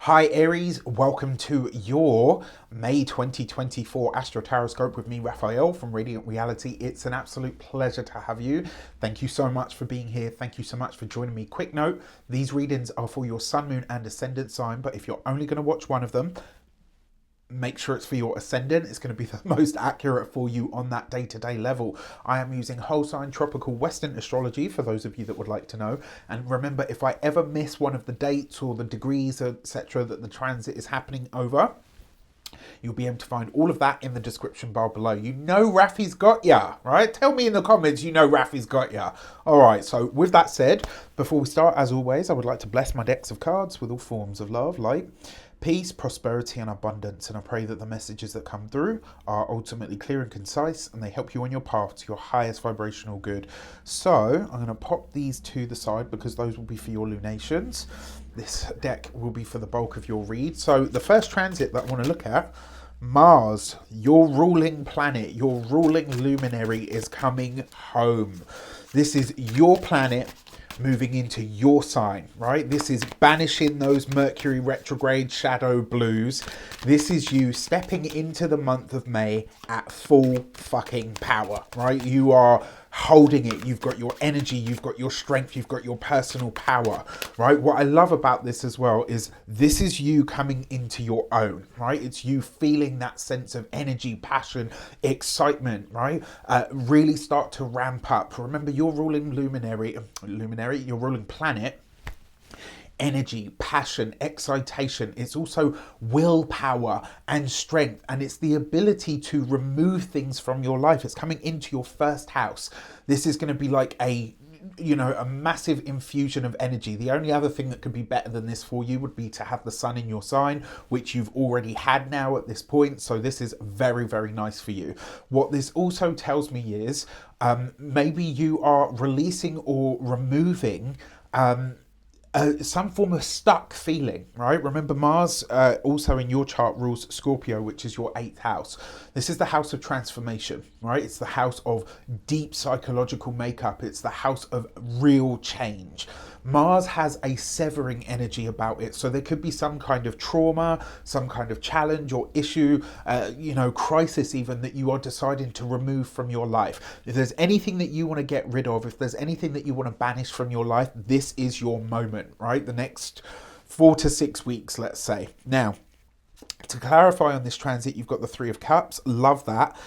Hi Aries, welcome to your May 2024 Astro Tarot with me, Raphael from Reydiant Reality. It's an absolute pleasure to have you. Thank you so much for being here. Thank you so much for joining me. Quick note, these readings are for your sun, moon and ascendant sign, but if you're only going to watch one of them, make sure it's for your ascendant. It's going to be the most accurate for you on that day-to-day level. I am using whole sign tropical Western astrology for those of you that would like to know. And remember, if I ever miss one of the dates or the degrees, etc., that the transit is happening over, you'll be able to find all of that in the description bar below. You know Rafi's got ya, right? Tell me in the comments you know Rafi's got ya. All right, so with that said, before we start, as always, I would like to bless my decks of cards with all forms of love, light, peace, prosperity and abundance, and I pray that the messages that come through are ultimately clear and concise and they help you on your path to your highest vibrational good. So I'm going to pop these to the side because those will be for your lunations. This deck will be for the bulk of your read. So the first transit that I want to look at, Mars, your ruling planet, your ruling luminary is coming home. This is your planet moving into your sign, right? This is banishing those Mercury retrograde shadow blues. This is you stepping into the month of May at full fucking power, right? You are holding it. You've got your energy, you've got your strength, you've got your personal power, right? What I love about this as well is this is you coming into your own, right? It's you feeling that sense of energy, passion, excitement, right? Really start to ramp up. Remember, your ruling luminary, your ruling planet, energy, passion, excitation. It's also willpower and strength, and it's the ability to remove things from your life. It's coming into your first house. This is going to be like a massive infusion of energy. The only other thing that could be better than this for you would be to have the sun in your sign, which you've already had now at this point. So this is very, very nice for you. What this also tells me is maybe you are releasing or removing some form of stuck feeling, right? Remember, Mars also in your chart rules Scorpio, which is your 8th house. This is the house of transformation, right? It's the house of deep psychological makeup. It's the house of real change. Mars has a severing energy about it. So there could be some kind of trauma, some kind of challenge or issue, crisis even, that you are deciding to remove from your life. If there's anything that you want to get rid of, if there's anything that you want to banish from your life, this is your moment, right? The next 4 to 6 weeks, let's say. Now, to clarify on this transit, you've got the 3 of Cups. Love that.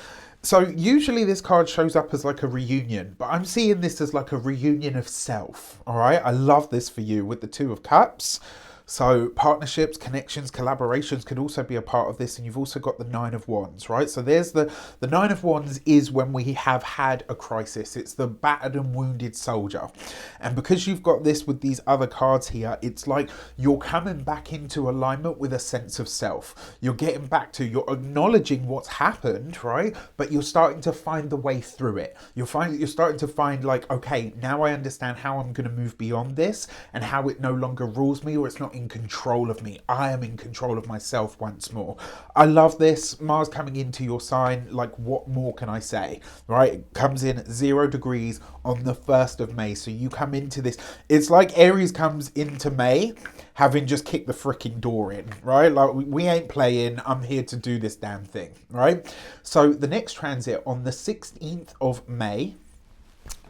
So usually this card shows up as like a reunion, but I'm seeing this as like a reunion of self. All right. I love this for you with the 2 of Cups. So partnerships, connections, collaborations could also be a part of this. And you've also got the 9 of Wands, right? So there's the 9 of Wands is when we have had a crisis. It's the battered and wounded soldier. And because you've got this with these other cards here, it's like you're coming back into alignment with a sense of self. You're getting back to, you're acknowledging what's happened, right? But you're starting to find the way through it. You're starting to find like, okay, now I understand how I'm going to move beyond this and how it no longer rules me, or it's not in control of me. I am in control of myself once more. I love this. Mars coming into your sign, like what more can I say, right? It comes in 0 degrees on the 1st of May. So you come into this, it's like Aries comes into May having just kicked the freaking door in, right? Like we ain't playing, I'm here to do this damn thing, right? So the next transit on the 16th of May,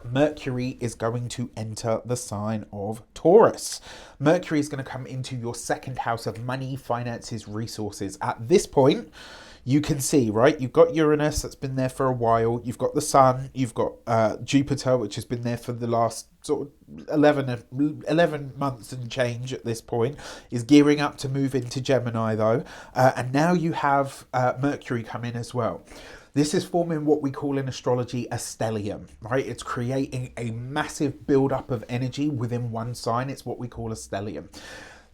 Mercury is going to enter the sign of Taurus. Mercury is going to come into your 2nd house of money, finances, resources. At this point, you can see, right? You've got Uranus that's been there for a while. You've got the Sun. You've got Jupiter, which has been there for the last sort of 11 months and change at this point. Is gearing up to move into Gemini, though. And now you have Mercury come in as well. This is forming what we call in astrology a stellium, right? It's creating a massive buildup of energy within one sign. It's what we call a stellium.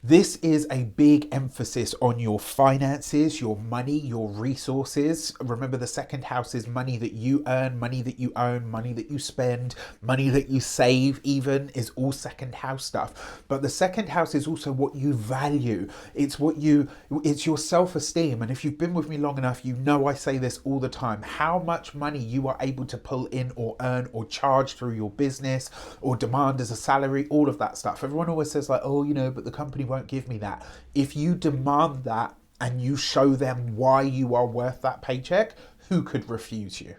This is a big emphasis on your finances, your money, your resources. Remember, the 2nd house is money that you earn, money that you own, money that you spend, money that you save even is all 2nd house stuff. But the 2nd house is also what you value. It's your self-esteem. And if you've been with me long enough, you know I say this all the time. How much money you are able to pull in or earn or charge through your business or demand as a salary, all of that stuff. Everyone always says like, oh, but the company won't give me that. If you demand that and you show them why you are worth that paycheck, who could refuse you?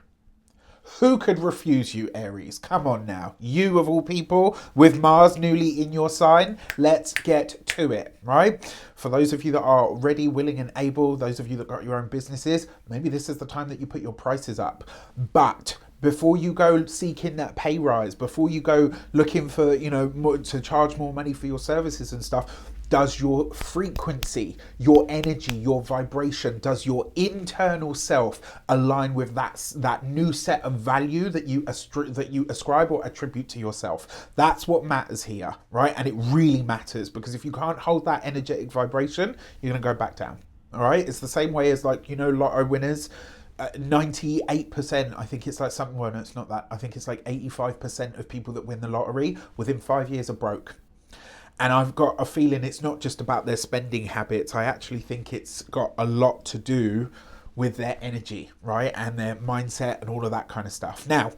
Who could refuse you, Aries? Come on now. You of all people, with Mars newly in your sign, let's get to it, right? For those of you that are ready, willing and able, those of you that got your own businesses, maybe this is the time that you put your prices up. But before you go seeking that pay rise, before you go looking for, to charge more money for your services and stuff, does your frequency, your energy, your vibration, does your internal self align with that new set of value that you ascribe or attribute to yourself? That's what matters here, right? And it really matters, because if you can't hold that energetic vibration, you're going to go back down. All right? It's the same way as, like, lotto winners. 98%, I think it's like something, well, no, it's not that. I think it's like 85% of people that win the lottery within 5 years are broke. And I've got a feeling it's not just about their spending habits. I actually think it's got a lot to do with their energy, right? And their mindset and all of that kind of stuff. Now,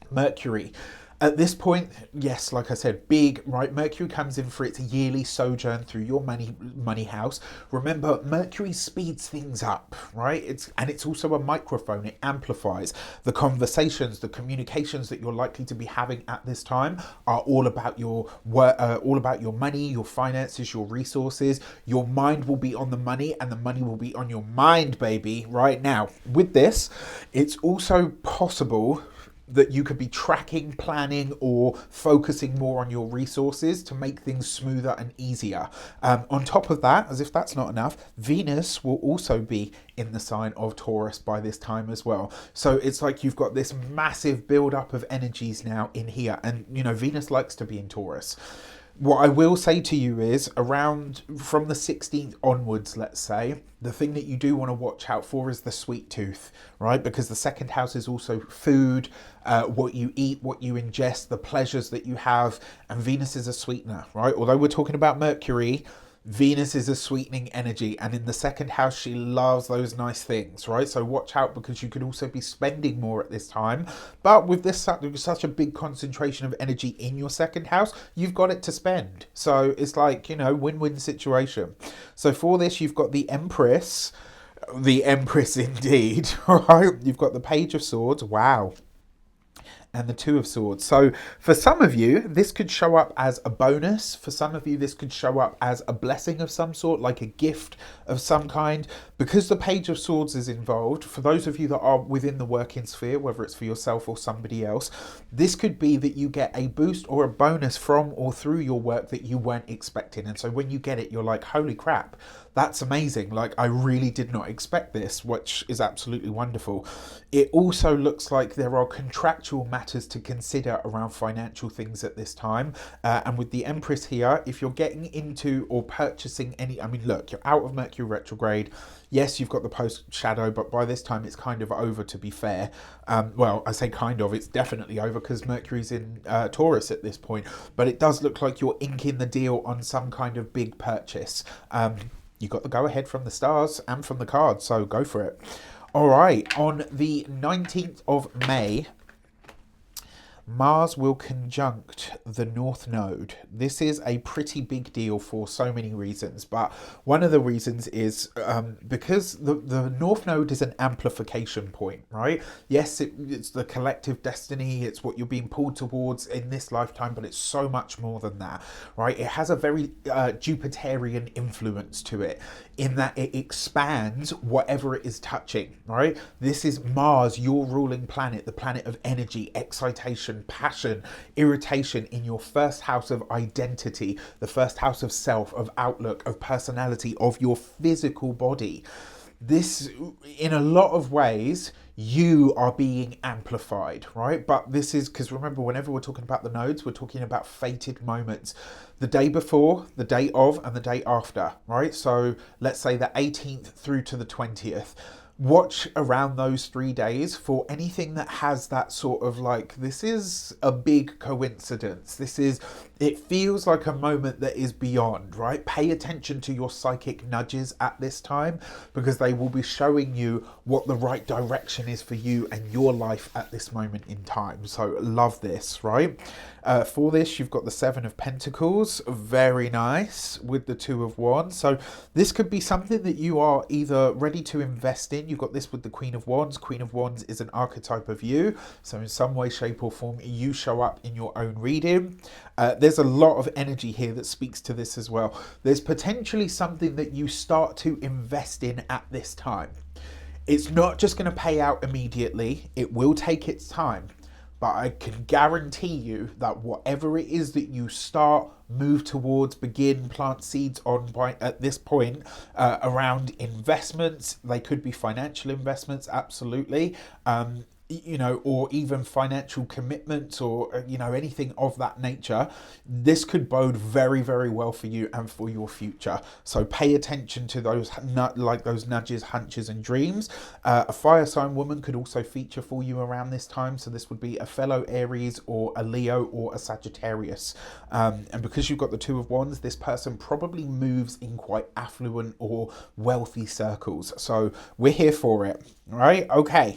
Mercury. At this point, yes, like I said, big, right? Mercury comes in for its yearly sojourn through your money house. Remember, Mercury speeds things up, right? It's also a microphone. It amplifies the conversations, the communications that you're likely to be having at this time are all about your work, all about your money, your finances, your resources. Your mind will be on the money, and the money will be on your mind, baby. Right now, with this, it's also possible that you could be tracking, planning, or focusing more on your resources to make things smoother and easier. On top of that, as if that's not enough, Venus will also be in the sign of Taurus by this time as well. So it's like you've got this massive build-up of energies now in here. And, Venus likes to be in Taurus. What I will say to you is, around from the 16th onwards, let's say, the thing that you do want to watch out for is the sweet tooth, right? Because the second house is also food, what you eat, what you ingest, the pleasures that you have, and Venus is a sweetener, right? Although we're talking about Mercury, Venus is a sweetening energy, and in the second house, she loves those nice things, right? So watch out, because you could also be spending more at this time. But with this such a big concentration of energy in your second house, you've got it to spend. So it's like, win-win situation. So for this, you've got the Empress indeed, right? You've got the Page of Swords, wow, and the Two of Swords. So for some of you, this could show up as a bonus. For some of you, this could show up as a blessing of some sort, like a gift of some kind. Because the Page of Swords is involved, for those of you that are within the working sphere, whether it's for yourself or somebody else, this could be that you get a boost or a bonus from or through your work that you weren't expecting. And so when you get it, you're like, holy crap, that's amazing. Like, I really did not expect this, which is absolutely wonderful. It also looks like there are contractual matters to consider around financial things at this time. And with the Empress here, if you're getting into or purchasing look, you're out of Mercury retrograde. Yes, you've got the post shadow, but by this time it's kind of over, to be fair. Well, I say kind of, it's definitely over, because Mercury's in Taurus at this point. But it does look like you're inking the deal on some kind of big purchase. You got the go-ahead from the stars and from the cards, so go for it. All right, on the 19th of May, Mars will conjunct the North Node. This is a pretty big deal for so many reasons, but one of the reasons is because the North Node is an amplification point, right? Yes, it's the collective destiny, it's what you're being pulled towards in this lifetime, but it's so much more than that, right? It has a very Jupiterian influence to it, in that it expands whatever it is touching, right? This is Mars, your ruling planet, the planet of energy, excitation, passion, irritation, in your first house of identity, the first house of self, of outlook, of personality, of your physical body. This, in a lot of ways, you are being amplified, right? But this is because, remember, whenever we're talking about the nodes, we're talking about fated moments. The day before, the day of, and the day after, right? So let's say the 18th through to the 20th. watch around those 3 days for anything that has that sort of like, this is a big coincidence. It feels like a moment that is beyond, right? Pay attention to your psychic nudges at this time, because they will be showing you what the right direction is for you and your life at this moment in time. So love this, right? For this, you've got the Seven of Pentacles, very nice, with the Two of Wands. So this could be something that you are either ready to invest in. You've got this with the Queen of Wands. Queen of Wands is an archetype of you. So in some way, shape or form, you show up in your own reading. There's a lot of energy here that speaks to this as well. There's potentially something that you start to invest in at this time. It's not just going to pay out immediately. It will take its time. But I can guarantee you that whatever it is that you start, move towards, begin, plant seeds on at this point around investments, they could be financial investments, absolutely. Or even financial commitments, or anything of that nature. This could bode very, very well for you and for your future. So pay attention to those nudges, hunches and dreams. A fire sign woman could also feature for you around this time. So this would be a fellow Aries or a Leo or a Sagittarius. And because you've got the Two of Wands, this person probably moves in quite affluent or wealthy circles. So we're here for it, right? Okay.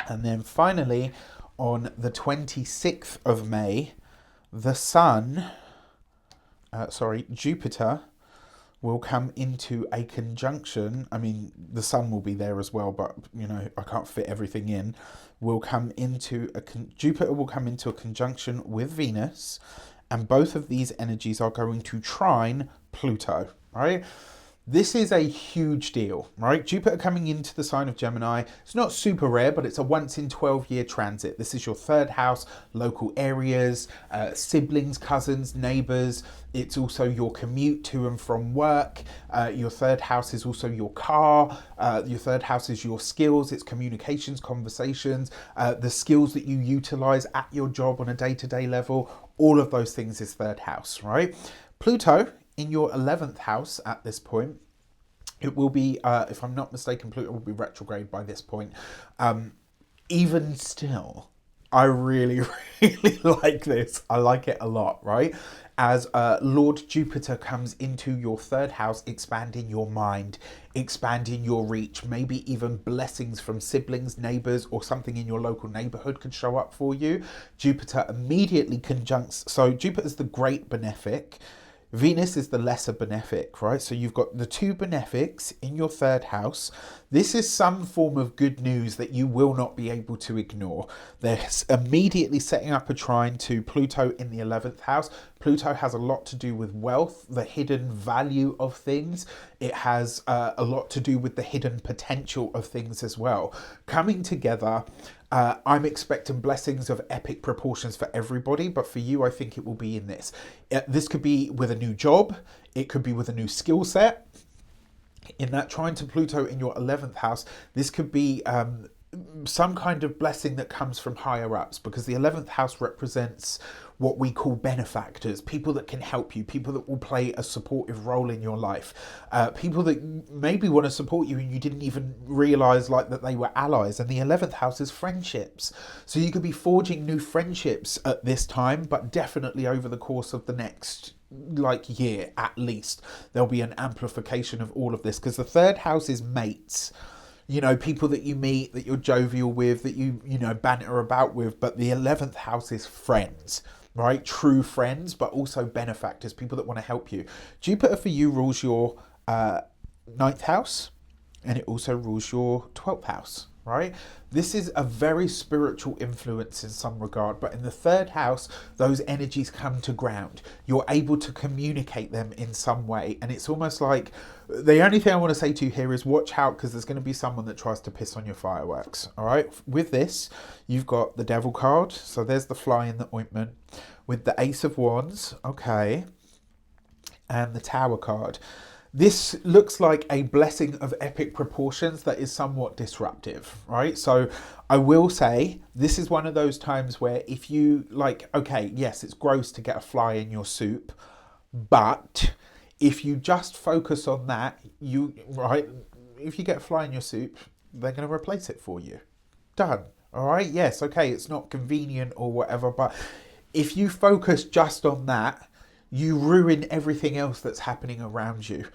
And then finally, on the 26th of May, Jupiter will come into a conjunction. I mean, the sun will be there as well, but, I can't fit everything in. Jupiter will come into a conjunction with Venus, and both of these energies are going to trine Pluto, right? This is a huge deal, right? Jupiter coming into the sign of Gemini. It's not super rare, but it's a once in 12-year transit. This is your third house, local areas, siblings, cousins, neighbors. It's also your commute to and from work. Your third house is also your car. Your third house is your skills. It's communications, conversations, the skills that you utilize at your job on a day-to-day level. All of those things is third house, right? Pluto in your 11th house at this point. It will be, if I'm not mistaken, Pluto will be retrograde by this point. Even still, I really, really like this. I like it a lot, right? As Lord Jupiter comes into your third house, expanding your mind, expanding your reach, maybe even blessings from siblings, neighbors, or something in your local neighborhood could show up for you. Jupiter immediately conjuncts. So Jupiter is the great benefic. Venus is the lesser benefic, right? So you've got the two benefics in your third house. This is some form of good news that you will not be able to ignore. They're immediately setting up a trine to Pluto in the 11th house. Pluto has a lot to do with wealth, the hidden value of things. It has a lot to do with the hidden potential of things as well. Coming together, I'm expecting blessings of epic proportions for everybody, but for you, I think it will be in this. This could be with a new job. It could be with a new skill set. In that trine to Pluto in your 11th house, this could be some kind of blessing that comes from higher ups, because the 11th house represents what we call benefactors, people that can help you, people that will play a supportive role in your life, people that maybe want to support you and you didn't even realize that they were allies. And the 11th house is friendships. So you could be forging new friendships at this time, but definitely over the course of the next year at least, there'll be an amplification of all of this, because the third house is mates. People that you meet, that you're jovial with, that you banter about with. But the 11th house is friends, right? True friends, but also benefactors, people that want to help you. Jupiter for you rules your 9th house, and it also rules your 12th house, right? This is a very spiritual influence in some regard, but in the third house, those energies come to ground. You're able to communicate them in some way. And it's almost like the only thing I want to say to you here is watch out, because there's going to be someone that tries to piss on your fireworks. All right. With this, you've got the Devil card. So there's the fly in the ointment with the Ace of Wands. Okay. And the Tower card. This looks like a blessing of epic proportions that is somewhat disruptive, right? So I will say this is one of those times where if you okay, yes, it's gross to get a fly in your soup, but if you just focus on that, if you get a fly in your soup, they're going to replace it for you. Done. All right. Yes. Okay. It's not convenient or whatever, but if you focus just on that, you ruin everything else that's happening around you.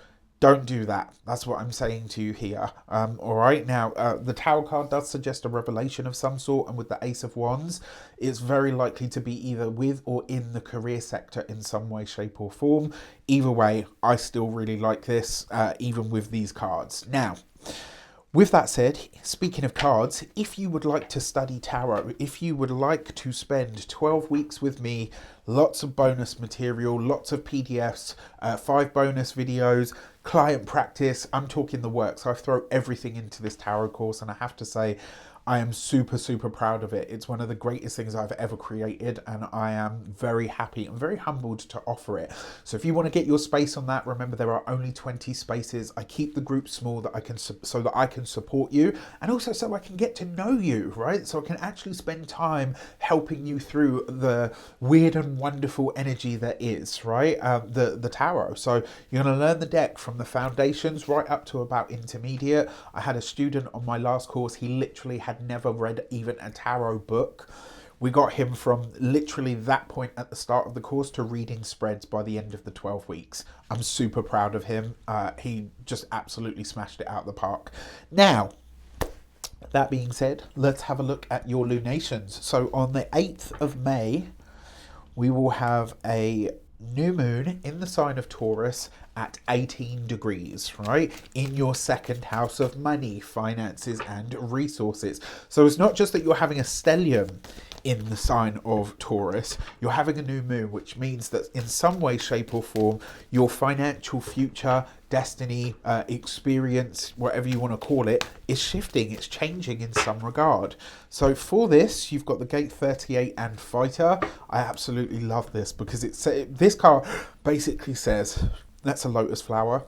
Don't do that. That's what I'm saying to you here. All right. Now, the Tower card does suggest a revelation of some sort, and with the Ace of Wands, it's very likely to be either with or in the career sector in some way, shape, or form. Either way, I still really like this, even with these cards. Now, with that said, speaking of cards, if you would like to study tarot, if you would like to spend 12 weeks with me, lots of bonus material, lots of PDFs, 5 bonus videos, client practice, I'm talking the works. I throw everything into this tarot course, and I have to say, I am super, super proud of it. It's one of the greatest things I've ever created, and I am very happy and very humbled to offer it. So if you want to get your space on that, remember there are only 20 spaces. I keep the group small that I can so that I can support you, and also so I can get to know you, right? So I can actually spend time helping you through the weird and wonderful energy that is, right? The tarot. So you're going to learn the deck from the foundations right up to about intermediate. I had a student on my last course. He literally had never read even a tarot book. We got him from literally that point at the start of the course to reading spreads by the end of the 12 weeks. I'm super proud of him. He just absolutely smashed it out of the park. Now, that being said, let's have a look at your lunations. So on the 8th of May, we will have a new moon in the sign of Taurus at 18 degrees, right? In your second house of money, finances, and resources. So it's not just that you're having a stellium in the sign of Taurus, you're having a new moon, which means that in some way, shape, or form, your financial future, destiny, experience, whatever you want to call it, is shifting, it's changing in some regard. So for this, you've got the Gate 38 and Fighter. I absolutely love this because this card basically says, that's a lotus flower.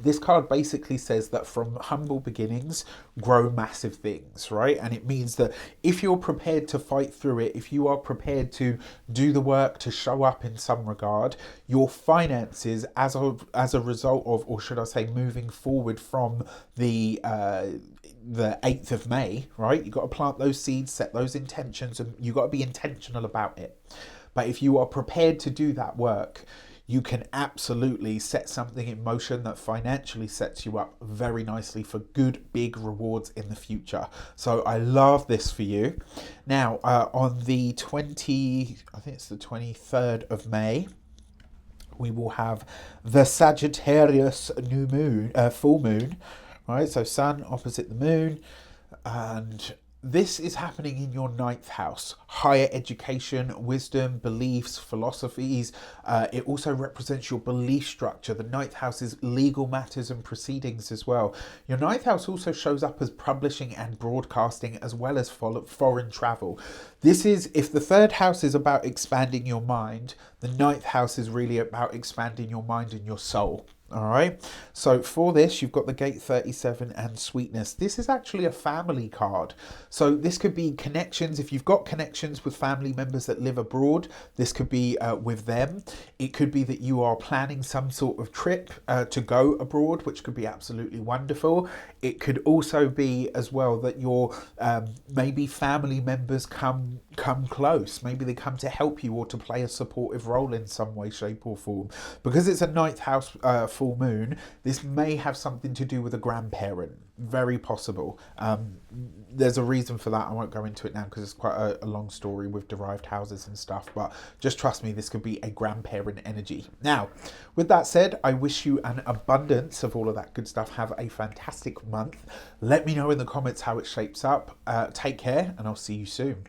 This card basically says that from humble beginnings grow massive things, right? And it means that if you're prepared to fight through it, if you are prepared to do the work, to show up in some regard, your finances as a result of, or should I say, moving forward from the 8th of May, right? You've got to plant those seeds, set those intentions, and you've got to be intentional about it. But if you are prepared to do that work, you can absolutely set something in motion that financially sets you up very nicely for good, big rewards in the future. So I love this for you. Now, on the 23rd of May, we will have the Sagittarius new moon, full moon, right? So sun opposite the moon, and this is happening in your 9th house. Higher education, wisdom, beliefs, philosophies. It also represents your belief structure. The 9th house is legal matters and proceedings as well. Your 9th house also shows up as publishing and broadcasting, as well as foreign travel. This is, if the 3rd house is about expanding your mind, the 9th house is really about expanding your mind and your soul. All right, so for this, you've got the Gate 37 and Sweetness. This is actually a family card. So this could be connections. If you've got connections with family members that live abroad, this could be with them. It could be that you are planning some sort of trip to go abroad, which could be absolutely wonderful. It could also be as well that your maybe family members come close. Maybe they come to help you or to play a supportive role in some way, shape, or form. Because it's a 9th house full moon, this may have something to do with a grandparent. Very possible. There's a reason for that. I won't go into it now because it's quite a long story with derived houses and stuff, but just trust me, this could be a grandparent energy. Now, with that said, I wish you an abundance of all of that good stuff. Have a fantastic month. Let me know in the comments how it shapes up. Take care, and I'll see you soon.